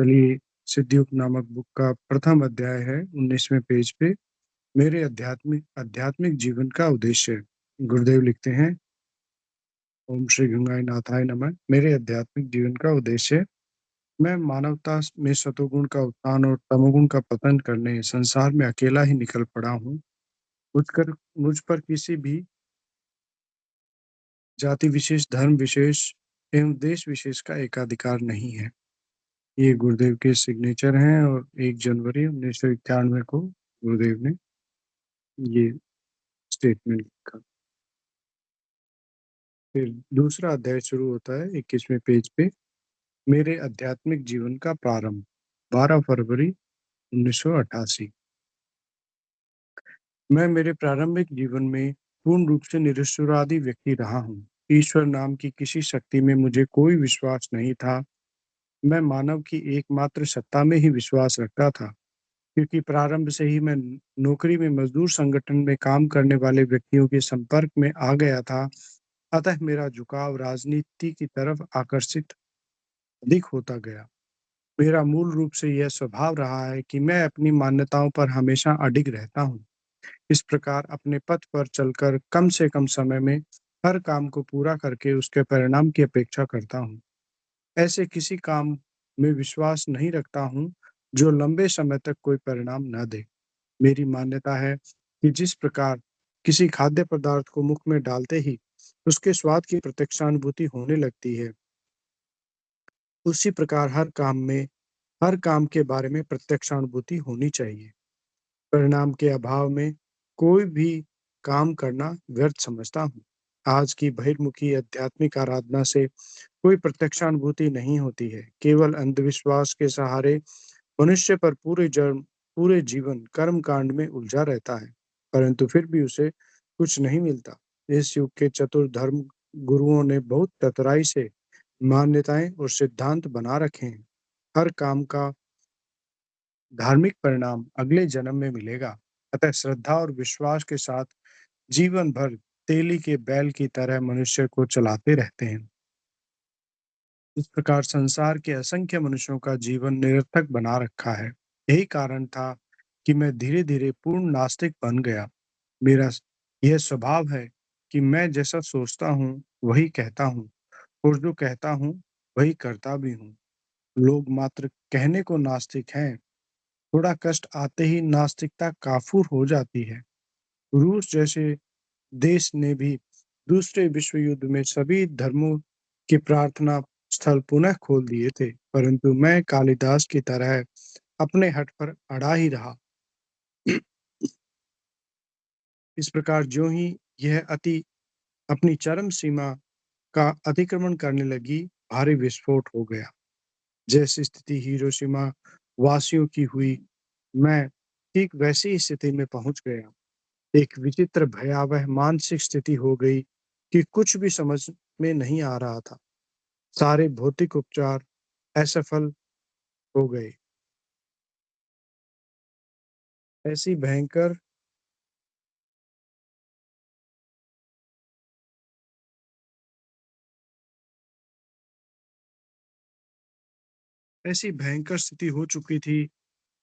चलिए, सिद्धियुग नामक बुक का प्रथम अध्याय है 19वें पेज पे। मेरे आध्यात्मिक आध्यात्मिक जीवन का उद्देश्य। गुरुदेव लिखते हैं, ओम श्री गंगाय नाथाय नमः। मेरे आध्यात्मिक जीवन का उद्देश्य, मैं मानवता में सतोगुण का उत्थान और तमोगुण का पतन करने संसार में अकेला ही निकल पड़ा हूँ। मुझ पर किसी भी जाति विशेष, धर्म विशेष एवं देश विशेष का एकाधिकार नहीं है। ये गुरुदेव के सिग्नेचर हैं और 1 जनवरी 1991 को गुरुदेव ने ये स्टेटमेंट लिखा। फिर दूसरा अध्याय शुरू होता है 21वें पेज पे। मेरे आध्यात्मिक जीवन का प्रारंभ 12 फरवरी 1988। मैं मेरे प्रारंभिक जीवन में पूर्ण रूप से निरक्षरवादी व्यक्ति रहा हूँ। ईश्वर नाम की किसी शक्ति में मुझे कोई विश्वास नहीं था। मैं मानव की एकमात्र सत्ता में ही विश्वास रखता था, क्योंकि प्रारंभ से ही मैं नौकरी में मजदूर संगठन में काम करने वाले व्यक्तियों के संपर्क में आ गया था। अतः मेरा झुकाव राजनीति की तरफ आकर्षित अधिक होता गया। मेरा मूल रूप से यह स्वभाव रहा है कि मैं अपनी मान्यताओं पर हमेशा अडिग रहता हूँ। इस प्रकार अपने पथ पर चलकर कम से कम समय में हर काम को पूरा करके उसके परिणाम की अपेक्षा करता हूँ। ऐसे किसी काम में विश्वास नहीं रखता हूँ जो लंबे समय तक कोई परिणाम न दे। मेरी मान्यता है कि जिस प्रकार किसी खाद्य पदार्थ को मुख में डालते ही उसके स्वाद की प्रत्यक्षानुभूति होने लगती है, उसी प्रकार हर काम के बारे में प्रत्यक्षानुभूति होनी चाहिए। परिणाम के अभाव में कोई भी काम करना व्यर्थ समझता हूँ। आज की बहिर्मुखी आध्यात्मिक आराधना से कोई प्रत्यक्षानुभूति नहीं होती है। केवल अंधविश्वास के सहारे मनुष्य पर पूरे जीवन कर्म कांड में उलझा रहता है, परंतु फिर भी उसे कुछ नहीं मिलता। इस युग के चतुर धर्म गुरुओं ने बहुत चतुराई से मान्यताएं और सिद्धांत बना रखे हैं। हर काम का धार्मिक परिणाम अगले जन्म में मिलेगा। अतः श्रद्धा और विश्वास के साथ जीवन भर तेली के बैल की तरह मनुष्य को चलाते रहते हैं। इस प्रकार संसार के असंख्य मनुष्यों का जीवन निरर्थक बना रखा है। यही कारण था कि मैं धीरे धीरे पूर्ण नास्तिक बन गया। मेरा यह स्वभाव है कि मैं जैसा सोचता हूँ वही कहता हूँ, और जो कहता हूँ वही करता भी हूँ। लोग मात्र कहने को नास्तिक हैं, थोड़ा कष्ट आते ही नास्तिकता काफूर हो जाती है। रूस जैसे देश ने भी दूसरे विश्व युद्ध में सभी धर्मों के प्रार्थना स्थल पुनः खोल दिए थे, परंतु मैं कालिदास की तरह अपने हठ पर अड़ा ही रहा। इस प्रकार ज्यों ही यह अति अपनी चरम सीमा का अतिक्रमण करने लगी, भारी विस्फोट हो गया। जैसी स्थिति हिरोशिमा वासियों की हुई, मैं ठीक वैसी ही स्थिति में पहुंच गया। एक विचित्र भयावह मानसिक स्थिति हो गई कि कुछ भी समझ में नहीं आ रहा था। सारे भौतिक उपचार असफल हो गए। ऐसी भयंकर ऐसी भयंकर स्थिति हो चुकी थी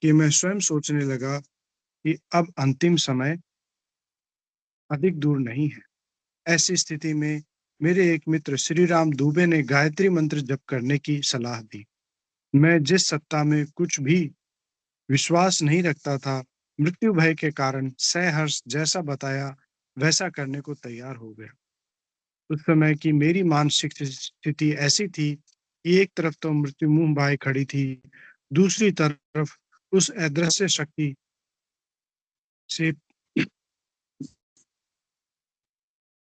कि मैं स्वयं सोचने लगा कि अब अंतिम समय अधिक दूर नहीं है। ऐसी स्थिति में मेरे एक मित्र श्री राम दुबे ने गायत्री मंत्र जप करने की सलाह दी। मैं जिस सत्ता में कुछ भी विश्वास नहीं रखता था, मृत्यु भय के कारण सहर्ष जैसा बताया वैसा करने को तैयार हो गया। उस समय की मेरी मानसिक स्थिति ऐसी थी कि एक तरफ तो मृत्यु मुंह भाए खड़ी थी, दूसरी तरफ उस अदृश्य शक्ति से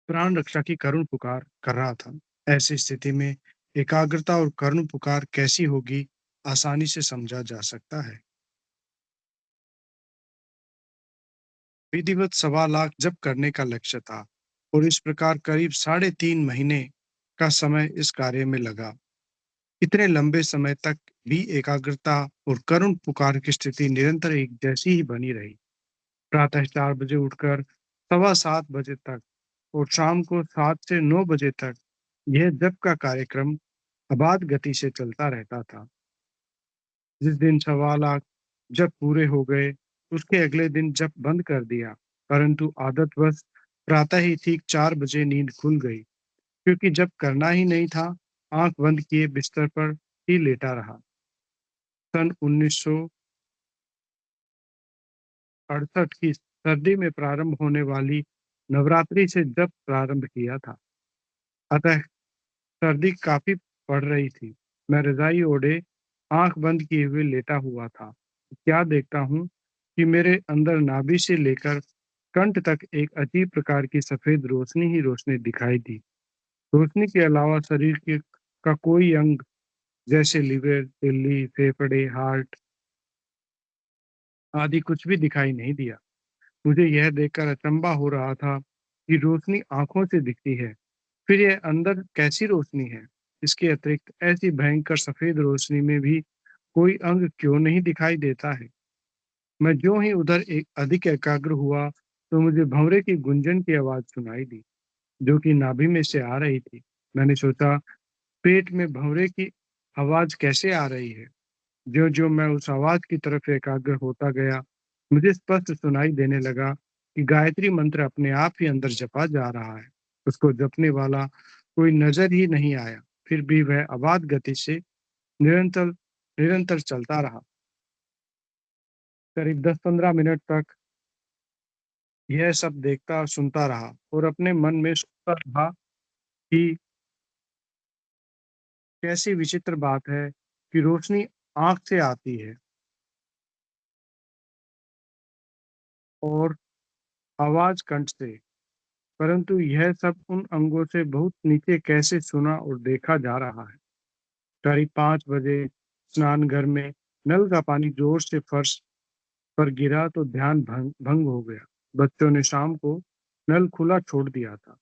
प्राण रक्षा की करुण पुकार कर रहा था। ऐसी स्थिति में एकाग्रता और करुण पुकार कैसी होगी, आसानी से समझा जा सकता है। विधिवत 1.25 लाख जप करने का लक्ष्य था, और इस प्रकार करीब 3.5 महीने का समय इस कार्य में लगा। इतने लंबे समय तक भी एकाग्रता और करुण पुकार की स्थिति निरंतर एक जैसी ही बनी रही। प्रातः 4 बजे उठकर 7:15 बजे तक और शाम को 7 से 9 बजे तक यह जप का कार्यक्रम अबाध गति से चलता रहता था। जिस दिन सवा लाख जब पूरे हो गए, उसके अगले दिन जब बंद कर दिया, परंतु आदतवश प्रातः ही ठीक 4 बजे नींद खुल गई, क्योंकि जब करना ही नहीं था, आँख बंद किए बिस्तर पर ही लेटा रहा। सन 1968 की सर्दी में प्रारंभ होने वाली नवरात्रि से जब प्रारंभ किया था, अतः सर्दी काफ़ी पड़ रही थी। मैं रज़ाई ओढ़े, आँख बंद किए हुए लेटा हुआ था। क्या देखता हूँ कि मेरे अंदर नाभि से लेकर कंठ तक एक अजीब प्रकार की सफ़ेद रोशनी ही रोशनी दिखाई दी। रोशनी के अलावा शरीर के का कोई अंग जैसे लिवर, तिल्ली, फेफड़े, हार्ट आदि कुछ भी दिखाई नहीं दिया। मुझे यह देखकर अचंभा हो रहा था कि रोशनी आँखों से दिखती है, फिर यह अंदर कैसी रोशनी है? इसके अतिरिक्त ऐसी भयंकर सफ़ेद रोशनी में भी कोई अंग क्यों नहीं दिखाई देता है? मैं ज्यों ही उधर एक अधिक एकाग्र हुआ, तो मुझे भंवरे की गुंजन की आवाज़ सुनाई दी, जो कि नाभि में से आ रही थी। मैंने सोचा, पेट में भंवरे की आवाज़ कैसे आ रही है? ज्यों-ज्यों मैं उस आवाज़ की तरफ एकाग्र होता गया, मुझे स्पष्ट सुनाई देने लगा कि गायत्री मंत्र अपने आप ही अंदर जपा जा रहा है। उसको जपने वाला कोई नज़र ही नहीं आया, फिर भी वह अबाध गति से निरंतर निरंतर चलता रहा। करीब 10-15 मिनट तक यह सब देखता और सुनता रहा और अपने मन में सोचता रहा कि कैसी विचित्र बात है कि रोशनी आँख से आती है और आवाज़ कंठ से। परंतु यह सब उन अंगों से बहुत नीचे कैसे सुना और देखा जा रहा है। करीब 5 बजे स्नानघर में नल का पानी जोर से फर्श पर गिरा तो ध्यान भंग भंग हो गया। बच्चों ने शाम को नल खुला छोड़ दिया था।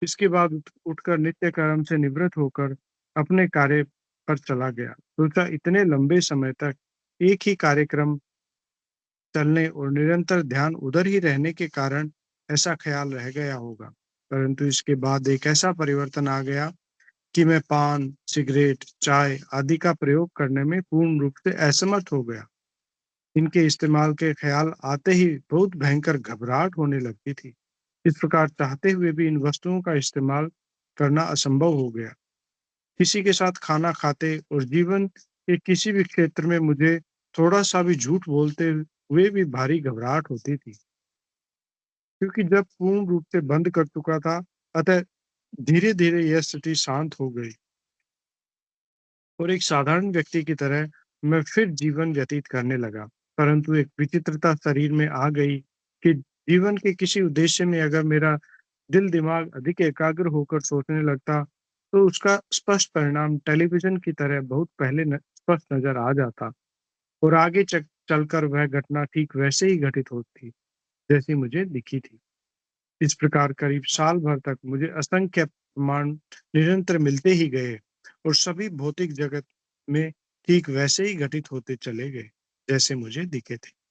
इसके बाद उठकर नित्य कर्म से निवृत्त होकर अपने कार्य पर चला गया। सोचा, इतने लंबे समय तक एक ही कार्यक्रम चलने और निरंतर ध्यान उधर ही रहने के कारण ऐसा ख्याल रह गया होगा। परंतु इसके बाद एक ऐसा परिवर्तन आ गया कि मैं पान, सिगरेट, चाय आदि का प्रयोग करने में पूर्ण रूप से असमर्थ हो गया। इनके इस्तेमाल के ख्याल आते ही बहुत भयंकर घबराहट होने लगती थी। इस प्रकार चाहते हुए भी इन वस्तुओं का इस्तेमाल करना असंभव हो गया। किसी के साथ खाना खाते और जीवन के किसी भी क्षेत्र में मुझे थोड़ा-सा भी झूठ बोलते हुए भी भारी घबराहट होती थी। क्योंकि जब पूर्ण रूप से बंद कर चुका था, अतः धीरे-धीरे यह स्थिति शांत हो गई और एक साधारण व्यक्ति की तरह मैं फिर जीवन व्यतीत करने लगा। परंतु एक विचित्रता शरीर में आ गई कि जीवन के किसी उद्देश्य में अगर मेरा दिल-दिमाग अधिक एकाग्र होकर सोचने लगता, तो उसका स्पष्ट परिणाम टेलीविज़न की तरह बहुत पहले स्पष्ट नज़र आ जाता और आगे चलकर वह घटना ठीक वैसे ही घटित होती, जैसी मुझे दिखी थी। इस प्रकार करीब साल भर तक मुझे असंख्य प्रमाण निरंतर मिलते ही गए और सभी भौतिक जगत में ठीक वैसे ही घटित होते चले गए, जैसे मुझे दिखे थे।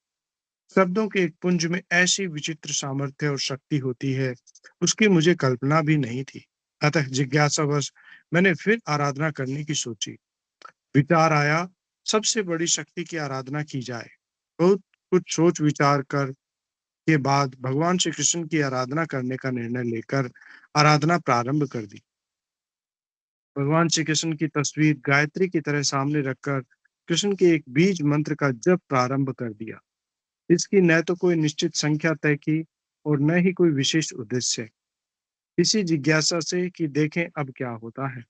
शब्दों के एक पुंज में ऐसी विचित्र सामर्थ्य और शक्ति होती है, उसकी मुझे कल्पना भी नहीं थी। अतः जिज्ञासावश मैंने फिर आराधना करने की सोची। विचार आया, सबसे बड़ी शक्ति की आराधना की जाए। बहुत कुछ सोच विचार कर के बाद भगवान श्री कृष्ण की आराधना करने का निर्णय लेकर आराधना प्रारंभ कर दी। भगवान श्री कृष्ण की तस्वीर गायत्री की तरह सामने रखकर कृष्ण के एक बीज मंत्र का जप प्रारंभ कर दिया। इसकी न तो कोई निश्चित संख्या तय की और न ही कोई विशेष उद्देश्य। इसी जिज्ञासा से कि देखें अब क्या होता है।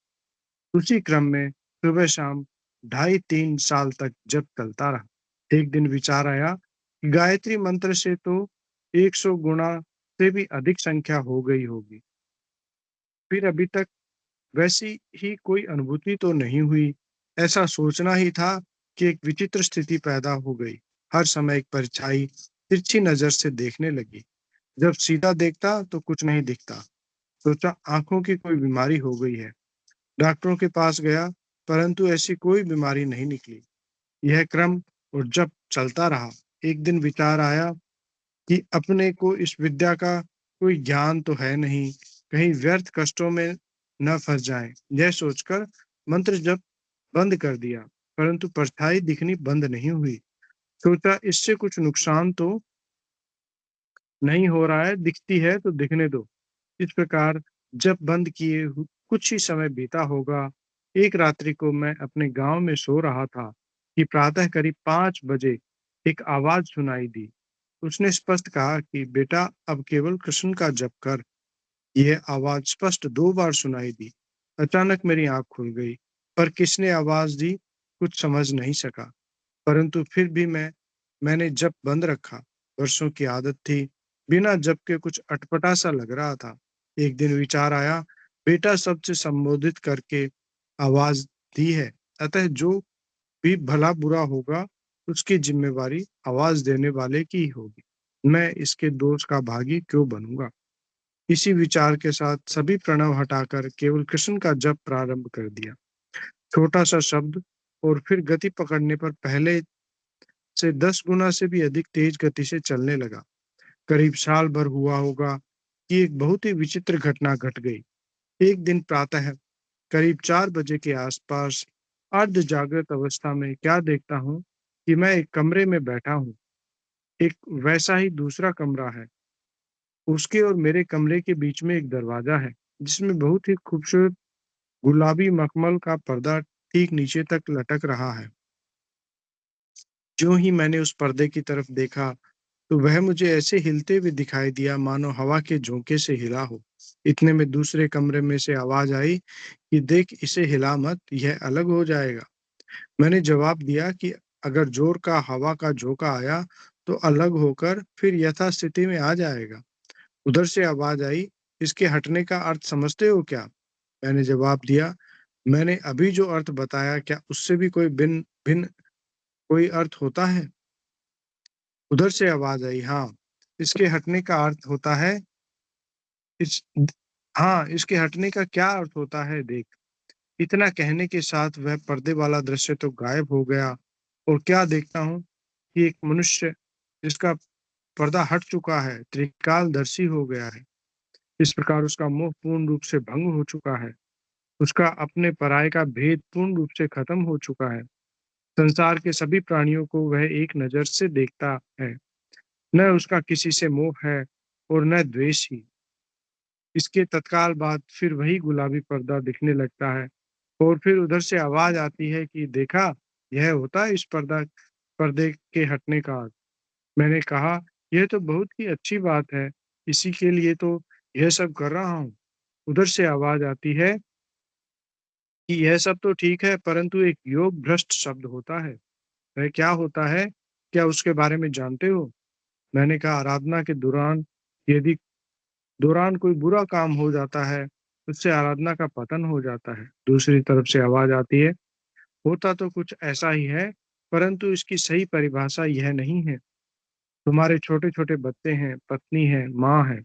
उसी क्रम में सुबह शाम 2.5-3 साल तक जप चलता रहा। एक दिन विचार आया कि गायत्री मंत्र से तो 100 गुना से भी अधिक संख्या हो गई होगी। फिर अभी तक वैसी ही कोई अनुभूति तो नहीं हुई। ऐसा सोचना ही था कि एक विचित्र स्थिति पैदा हो गई। हर समय एक परछाई तिरछी नजर से देखने लगी। जब सीधा देखता तो कुछ नहीं दिखता। सोचा, आंखों की कोई बीमारी हो गई है। डॉक्टरों के पास गया, परंतु ऐसी कोई बीमारी नहीं निकली। यह क्रम और जब चलता रहा, एक दिन विचार आया कि अपने को इस विद्या का कोई ज्ञान तो है नहीं, कहीं व्यर्थ कष्टों में न फंस जाएं। यह सोचकर मंत्र जप बंद कर दिया, परंतु परछाई दिखनी बंद नहीं हुई। सोचा इससे कुछ नुकसान तो नहीं हो रहा है, दिखती है तो दिखने दो। इस प्रकार जब बंद किए कुछ ही समय बीता होगा, एक रात्रि को मैं अपने गांव में सो रहा था कि प्रातः करीब 5 बजे एक आवाज सुनाई दी। उसने स्पष्ट कहा कि बेटा अब केवल कृष्ण का जप कर। यह आवाज स्पष्ट 2 बार सुनाई दी। अचानक मेरी आंख खुल गई, पर किसने आवाज दी कुछ समझ नहीं सका। परंतु फिर भी मैंने जप बंद रखा। वर्षों की आदत थी। बिना जप के कुछ अटपटा सा लग रहा था। एक दिन विचार आया, बेटा शब्द से संबोधित करके आवाज दी है, अतः जो भी भला बुरा होगा उसकी जिम्मेवारी आवाज देने वाले की ही होगी। मैं इसके दोष का भागी क्यों बनूंगा। इसी विचार के साथ सभी प्रणव हटाकर केवल कृष्ण का जप प्रारंभ कर दिया। छोटा सा शब्द और फिर गति पकड़ने पर पहले से 10 गुना से भी अधिक तेज गति से चलने लगा। करीब साल भर हुआ होगा कि एक बहुत ही विचित्र घटना घट गई। एक दिन प्रातः करीब 4 बजे के आसपास अर्ध जागृत अवस्था में क्या देखता हूँ कि मैं एक कमरे में बैठा हूँ। एक वैसा ही दूसरा कमरा है। उसके और मेरे कमरे के बीच में एक दरवाजा है, जिसमें बहुत ही खूबसूरत गुलाबी मखमल का पर्दा ठीक नीचे तक लटक रहा है। ज्यों ही मैंने उस पर्दे की तरफ देखा, तो वह मुझे ऐसे हिलते हुए दिखाई दिया मानो हवा के झोंके से हिला हो। इतने में दूसरे कमरे में से आवाज आई कि देख इसे हिला मत, यह अलग हो जाएगा। मैंने जवाब दिया कि अगर जोर का हवा का झोंका आया तो अलग होकर फिर यथास्थिति में आ जाएगा। उधर से आवाज आई, इसके हटने का अर्थ समझते हो क्या। मैंने जवाब दिया, मैंने अभी जो अर्थ बताया क्या उससे भी कोई भिन्न भिन्न कोई अर्थ होता है। उधर से आवाज आई, हाँ इसके हटने का अर्थ होता है इस हाँ इसके हटने का क्या अर्थ होता है देख। इतना कहने के साथ वह पर्दे वाला दृश्य तो गायब हो गया, और क्या देखता हूँ कि एक मनुष्य जिसका पर्दा हट चुका है त्रिकालदर्शी हो गया है। इस प्रकार उसका मोह पूर्ण रूप से भंग हो चुका है। उसका अपने पराये का भेद पूर्ण रूप से खत्म हो चुका है। संसार के सभी प्राणियों को वह एक नजर से देखता है। न उसका किसी से मोह है और न द्वेष ही। इसके तत्काल बाद फिर वही गुलाबी पर्दा दिखने लगता है, और फिर उधर से आवाज आती है कि देखा, यह होता है इस पर्दे के हटने का अर्थ। मैंने कहा, यह तो बहुत ही अच्छी बात है, इसी के लिए तो यह सब कर रहा हूँ। उधर से आवाज आती है कि यह सब तो ठीक है, परंतु एक योग भ्रष्ट शब्द होता है। वह क्या होता है, क्या उसके बारे में जानते हो। मैंने कहा, आराधना के दौरान यदि कोई बुरा काम हो जाता है, उससे आराधना का पतन हो जाता है। दूसरी तरफ से आवाज आती है, होता तो कुछ ऐसा ही है, परंतु इसकी सही परिभाषा यह नहीं है। तुम्हारे छोटे छोटे बच्चे हैं, पत्नी है, माँ है,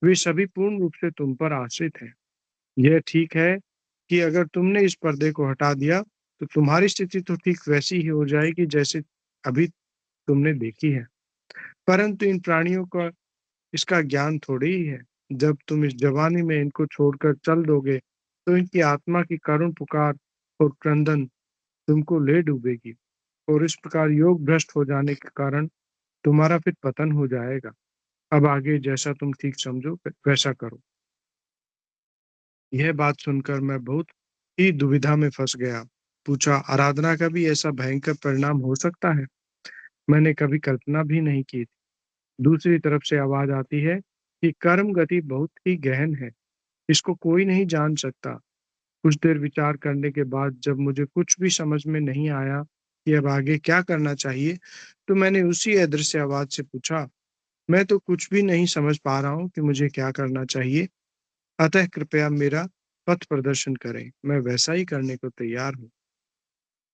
वे सभी पूर्ण रूप से तुम पर आश्रित हैं। यह ठीक है कि अगर तुमने इस पर्दे को हटा दिया तो तुम्हारी स्थिति तो ठीक वैसी ही हो जाएगी जैसे अभी तुमने देखी है। परंतु इन प्राणियों का इसका ज्ञान थोड़ी ही है। जब तुम इस जवानी में इनको छोड़कर चल दोगे तो इनकी आत्मा की करुण पुकार और क्रंदन तुमको ले डूबेगी, और इस प्रकार योग भ्रष्ट हो जाने के कारण तुम्हारा फिर पतन हो जाएगा। अब आगे जैसा तुम ठीक समझो वैसा करो। यह बात सुनकर मैं बहुत ही दुविधा में फंस गया। पूछा, आराधना का भी ऐसा भयंकर परिणाम हो सकता है। मैंने कभी कल्पना भी नहीं की थी। दूसरी तरफ से आवाज आती है कि कर्म गति बहुत ही गहन है, इसको कोई नहीं जान सकता। कुछ देर विचार करने के बाद जब मुझे कुछ भी समझ में नहीं आया कि अब आगे क्या करना चाहिए, तो मैंने उसी अदृश्य आवाज से पूछा, मैं तो कुछ भी नहीं समझ पा रहा हूँ कि मुझे क्या करना चाहिए, अतः कृपया मेरा पथ प्रदर्शन करें, मैं वैसा ही करने को तैयार हूँ।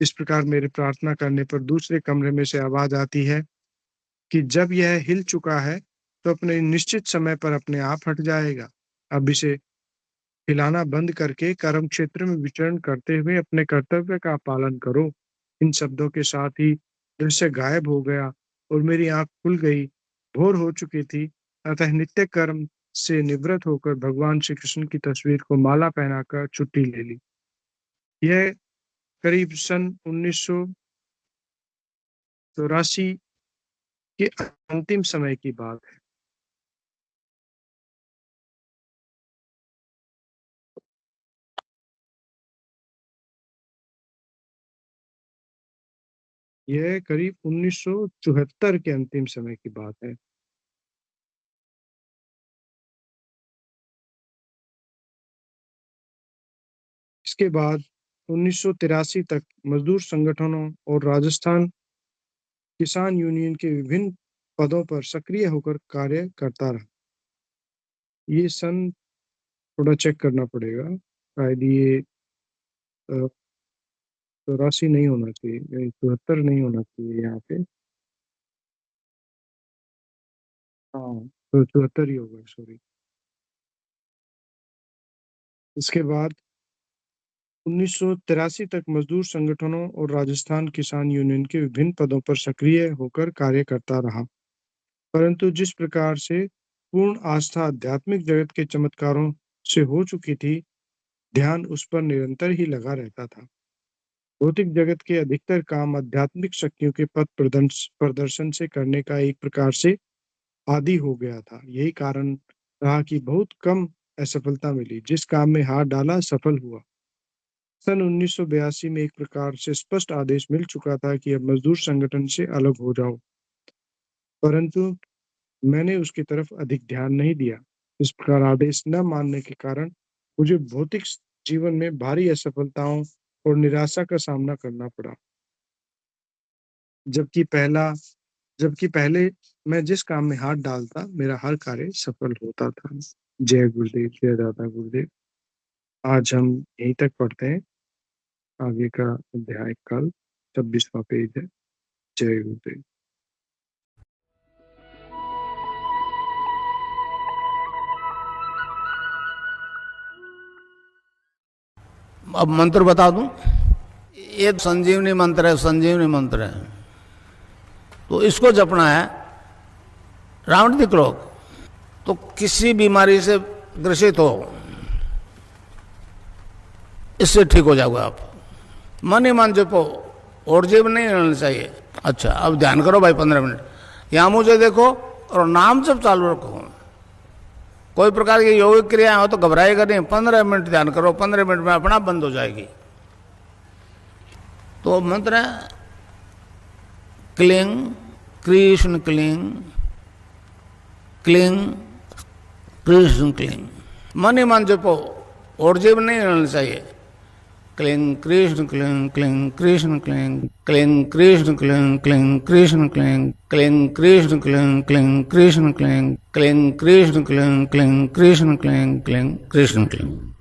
इस प्रकार मेरे प्रार्थना करने पर दूसरे कमरे में से आवाज आती है कि जब यह हिल चुका है तो अपने निश्चित समय पर अपने आप हट जाएगा। अब इसे हिलाना बंद करके कर्म क्षेत्र में विचरण करते हुए अपने कर्तव्य का पालन करो। इन शब्दों के साथ ही दृश्य गायब हो गया और मेरी आंख खुल गई। भोर हो चुकी थी, अतः नित्य कर्म से निवृत्त होकर भगवान श्री कृष्ण की तस्वीर को माला पहनाकर छुट्टी ले ली। यह करीब सन 1984 के अंतिम समय की बात है। यह करीब 1974 के अंतिम समय की बात है। इसके बाद 1983 तक मजदूर संगठनों और राजस्थान किसान यूनियन के विभिन्न पदों पर सक्रिय होकर कार्य करता रहा। ये सन थोड़ा चेक करना पड़ेगा, शायद ये 84 नहीं होना चाहिए, 74 नहीं होना चाहिए यहाँ पे। हाँ, तो 74 ही होगा, सॉरी। इसके बाद 1983 तक मजदूर संगठनों और राजस्थान किसान यूनियन के विभिन्न पदों पर सक्रिय होकर कार्य करता रहा, परंतु जिस प्रकार से पूर्ण आस्था आध्यात्मिक जगत के चमत्कारों से हो चुकी थी, ध्यान उस पर निरंतर ही लगा रहता था। भौतिक जगत के अधिकतर काम आध्यात्मिक शक्तियों के पथ प्रदर्शन से करने का एक प्रकार से आदी हो गया था। यही कारण रहा कि बहुत कम असफलता मिली। जिस काम में हाथ डाला सफल हुआ। सन 1982 में एक प्रकार से स्पष्ट आदेश मिल चुका था कि अब मजदूर संगठन से अलग हो जाओ, परंतु मैंने उसकी तरफ अधिक ध्यान नहीं दिया। इस प्रकार आदेश न मानने के कारण मुझे भौतिक जीवन में भारी असफलताओं और निराशा का सामना करना पड़ा। जबकि पहला जबकि पहले मैं जिस काम में हाथ डालता, मेरा हर कार्य सफल होता था। जय गुरुदेव, जय दादा गुरुदेव। आज हम यहीं तक पढ़ते हैं। आगे का अध्याय कल 26वां पेज है। जय गुरुदेव। अब मंत्र बता दूं। ये संजीवनी मंत्र है, संजीवनी मंत्र है। तो इसको जपना है। रावण दिख लोग तो किसी बीमारी से ग्रसित हो, इससे ठीक हो जाओगे आप। मन ही मन जपो, और जीव नहीं रहना चाहिए। अच्छा, अब ध्यान करो भाई 15 मिनट। यहां मुझे देखो और नाम जब चालू रखो। कोई प्रकार की यौगिक क्रिया हो तो घबराएगा नहीं। 15 मिनट ध्यान करो, 15 मिनट में अपना बंद हो जाएगी। तो मंत्र है cling Krishna cling, cling Krishna cling. मन ही मन जपो, और जीव नहीं रहना चाहिए। Cling Krishna cling, cling Krishna cling, cling Krishna cling, cling Krishna cling, cling Krishna cling, cling Krishna cling, cling Krishna cling, cling Krishna cling, cling Krishna cling.